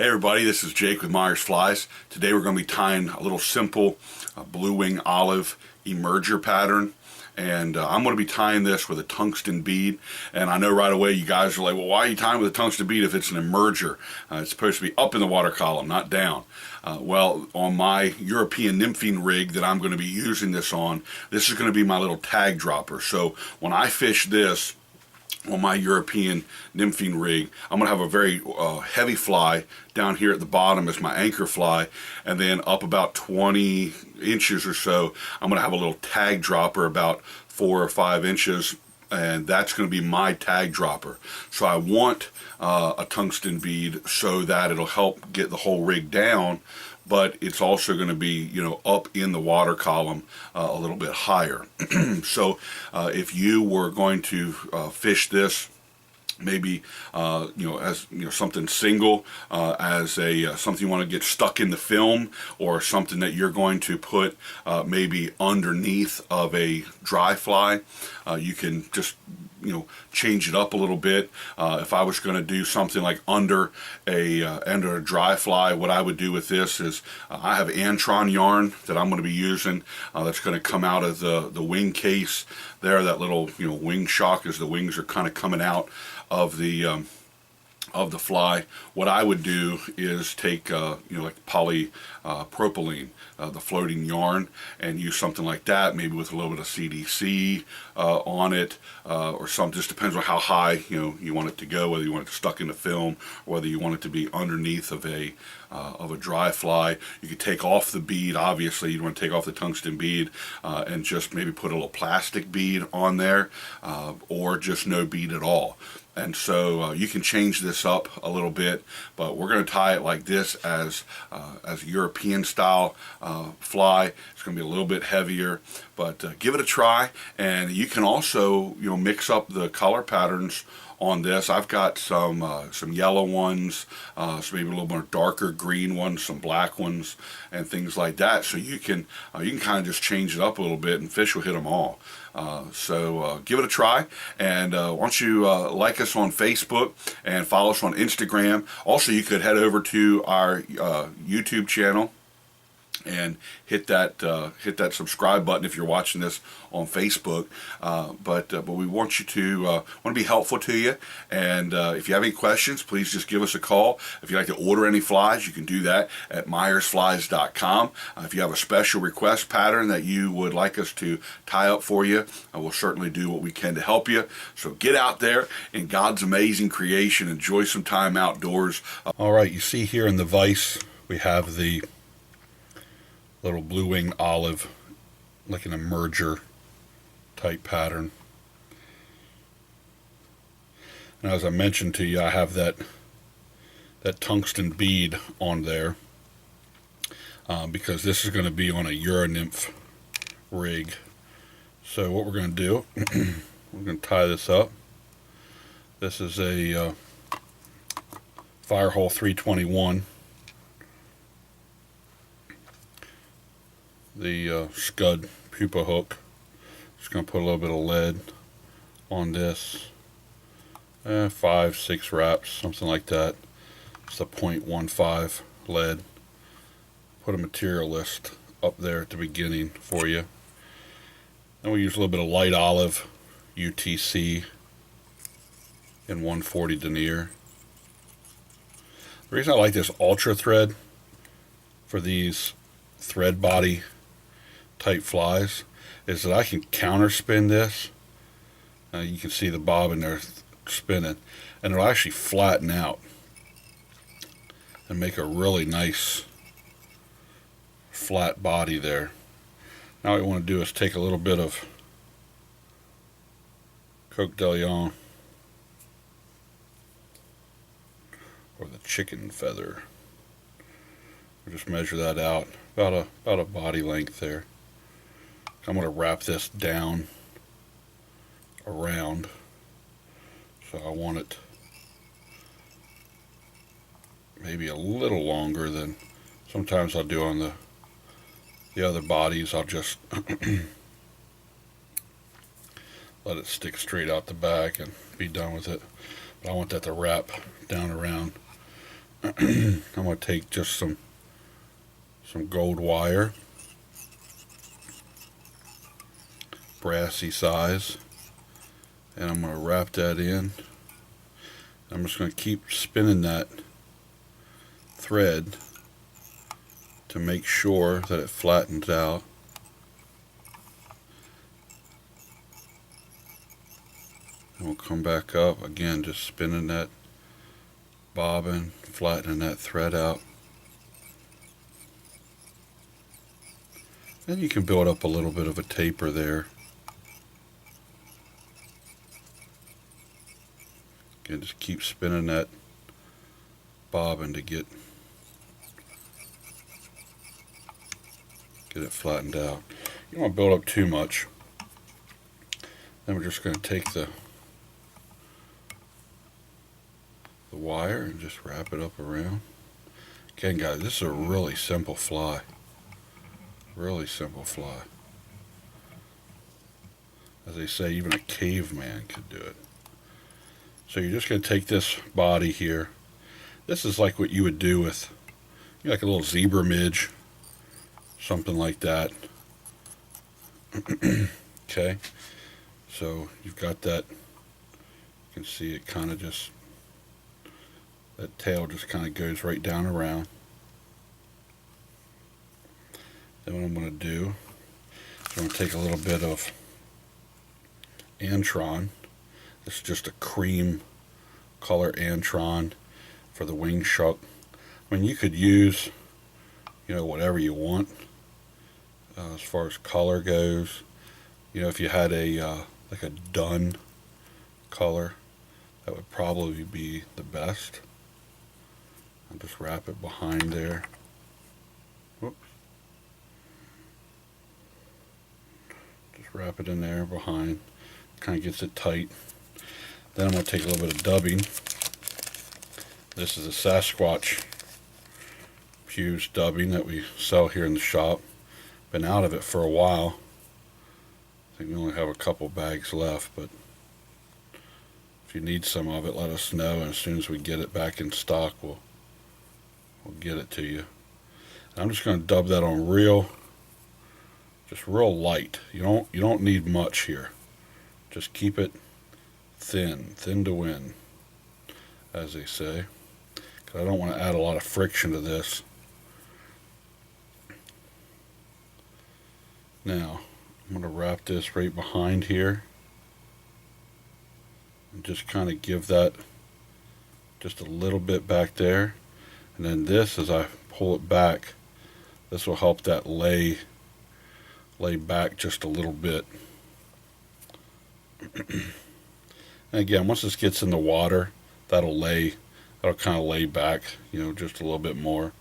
Hey everybody, this is Jake with Myers Flies. Today we're going to be tying a little simple blue wing olive emerger pattern. And I'm going to be tying this with a tungsten bead. And I know right away you guys are like, well, why are you tying with a tungsten bead if it's an emerger? It's supposed to be up in the water column, not down. Well, on my European nymphing rig that I'm going to be using this on, this is going to be my little tag dropper. So when I fish this on my European nymphing rig, I'm going to have a very heavy fly down here at the bottom as my anchor fly, and then up about 20 inches or so, I'm going to have a little tag dropper about 4 or 5 inches, and that's going to be my tag dropper. So I want a tungsten bead so that it'll help get the whole rig down, but it's also going to be, you know, up in the water column a little bit higher. So if you were going to fish this, maybe as something single, as a something you want to get stuck in the film, or something that you're going to put maybe underneath of a dry fly, you can just change it up a little bit. If I was going to do something like under a dry fly, what I would do with this is I have Antron yarn that I'm going to be using that's going to come out of the wing case there, that little wing shock as the wings are kind of coming out of the fly. What I would do is take like polypropylene, the floating yarn, and use something like that, maybe with a little bit of CDC on it, or some. Just depends on how high you want it to go, whether you want it stuck in the film or whether you want it to be underneath of a dry fly. You could take off the bead. Obviously you want to take off the tungsten bead and just maybe put a little plastic bead on there, or just no bead at all. And so you can change this up a little bit, but we're going to tie it like this as European style fly. It's going to be a little bit heavier, but give it a try. And you can also mix up the color patterns on this. I've got some yellow ones, some maybe a little more darker green ones, some black ones, and things like that. So you can kind of just change it up a little bit, and fish will hit them all. So give it a try, and why don't you like us on Facebook and follow us on Instagram. Also, you could head over to our YouTube channel and hit that subscribe button if you're watching this on Facebook. But we want you to want to be helpful to you, and if you have any questions, please just give us a call. If you'd like to order any flies, you can do that at myersflies.com. If you have a special request pattern that you would like us to tie up for you, we'll certainly do what we can to help you. So get out there in God's amazing creation, enjoy some time outdoors. All right, you see here in the vise we have the little blue wing olive, like an emerger type pattern. And as I mentioned to you, I have that tungsten bead on there because this is going to be on a Euronymph rig. So what we're going to do, we're going to tie this up. This is a Firehole 321. The Scud pupa hook. Just going to put a little bit of lead on this. 5-6 wraps, something like that. It's a 0.15 lead. Put a material list up there at the beginning for you. Then we use a little bit of light olive UTC in 140 denier. The reason I like this ultra thread for these thread body type flies is that I can counterspin this. You can see the bobbin there spinning, and it'll actually flatten out and make a really nice flat body there. Now what we want to do is take a little bit of Coke de Leon, or the chicken feather. We'll just measure that out about a body length there. I'm going to wrap this down around, so I want it maybe a little longer than sometimes I'll do on the other bodies. I'll just let it stick straight out the back and be done with it. But I want that to wrap down around I'm going to take just some gold wire, brassy size, and I'm going to wrap that in. I'm just going to keep spinning that thread to make sure that it flattens out. We'll come back up again, just spinning that bobbin, flattening that thread out. Then you can build up a little bit of a taper there. Again, just keep spinning that bobbin to get it flattened out. You don't want to build up too much. Then we're just going to take the wire and just wrap it up around. Again, guys, this is a really simple fly. Really simple fly. As they say, even a caveman could do it. So you're just going to take this body here. This is like what you would do with, like a little zebra midge, something like that. Okay, so you've got that. You can see it kind of just, that tail just kind of goes right down around. Then what I'm going to do is I'm going to take a little bit of Antron. This is just a cream color Antron for the wing shuck. I mean, you could use, whatever you want as far as color goes. If you had a like a dun color, that would probably be the best. I'll just wrap it behind there. Whoops. Just wrap it in there behind. Kind of gets it tight. Then I'm going to take a little bit of dubbing. This is a Sasquatch fused dubbing that we sell here in the shop. Been out of it for a while. I think we only have a couple bags left, but if you need some of it, let us know, and as soon as we get it back in stock, we'll get it to you. And I'm just going to dub that on real light. You don't need much here. Just keep it thin to win, as they say, because I don't want to add a lot of friction to this. Now I'm going to wrap this right behind here and just kind of give that just a little bit back there, and then this, as I pull it back, this will help that lay back just a little bit. And again, once this gets in the water, that'll kind of lay back, just a little bit more.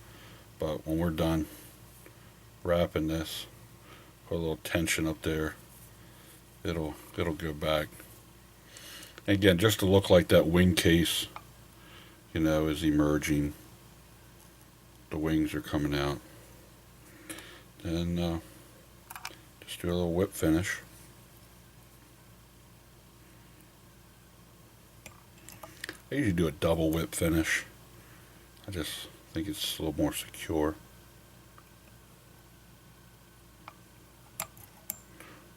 But when we're done wrapping this, put a little tension up there, it'll go back. And again, just to look like that wing case, is emerging. The wings are coming out. Then just do a little whip finish. I usually do a double whip finish. I just think it's a little more secure.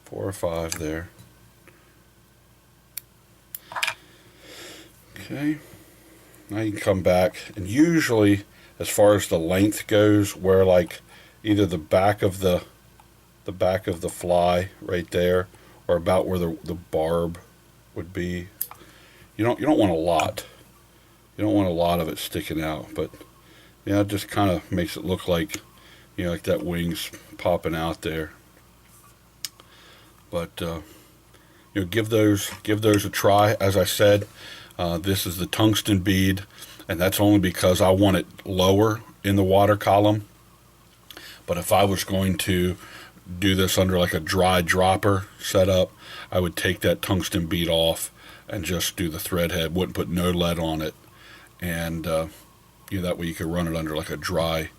4 or 5 there. Okay. Now you can come back, and usually, as far as the length goes, where like either the back of the fly right there, or about where the barb would be. You don't want a lot. You don't want a lot of it sticking out, but it just kind of makes it look like, like that wing's popping out there. But give those a try. As I said, this is the tungsten bead, and that's only because I want it lower in the water column. But if I was going to do this under like a dry dropper setup, I would take that tungsten bead off and just do the thread head. Wouldn't put no lead on it, and that way you could run it under like a dry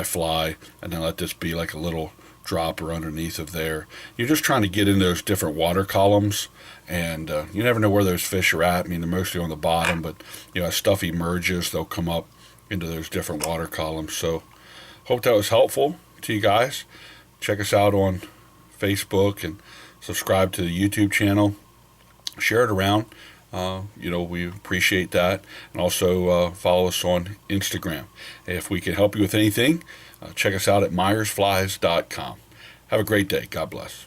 fly, and then let this be like a little dropper underneath of there. You're just trying to get in those different water columns, and you never know where those fish are at. I mean, they're mostly on the bottom, but as stuff emerges, they'll come up into those different water columns. So hope that was helpful to you guys. Check us out on Facebook and subscribe to the YouTube channel. Share it around. We appreciate that. And also follow us on Instagram. If we can help you with anything, check us out at mayflies.com. Have a great day. God bless.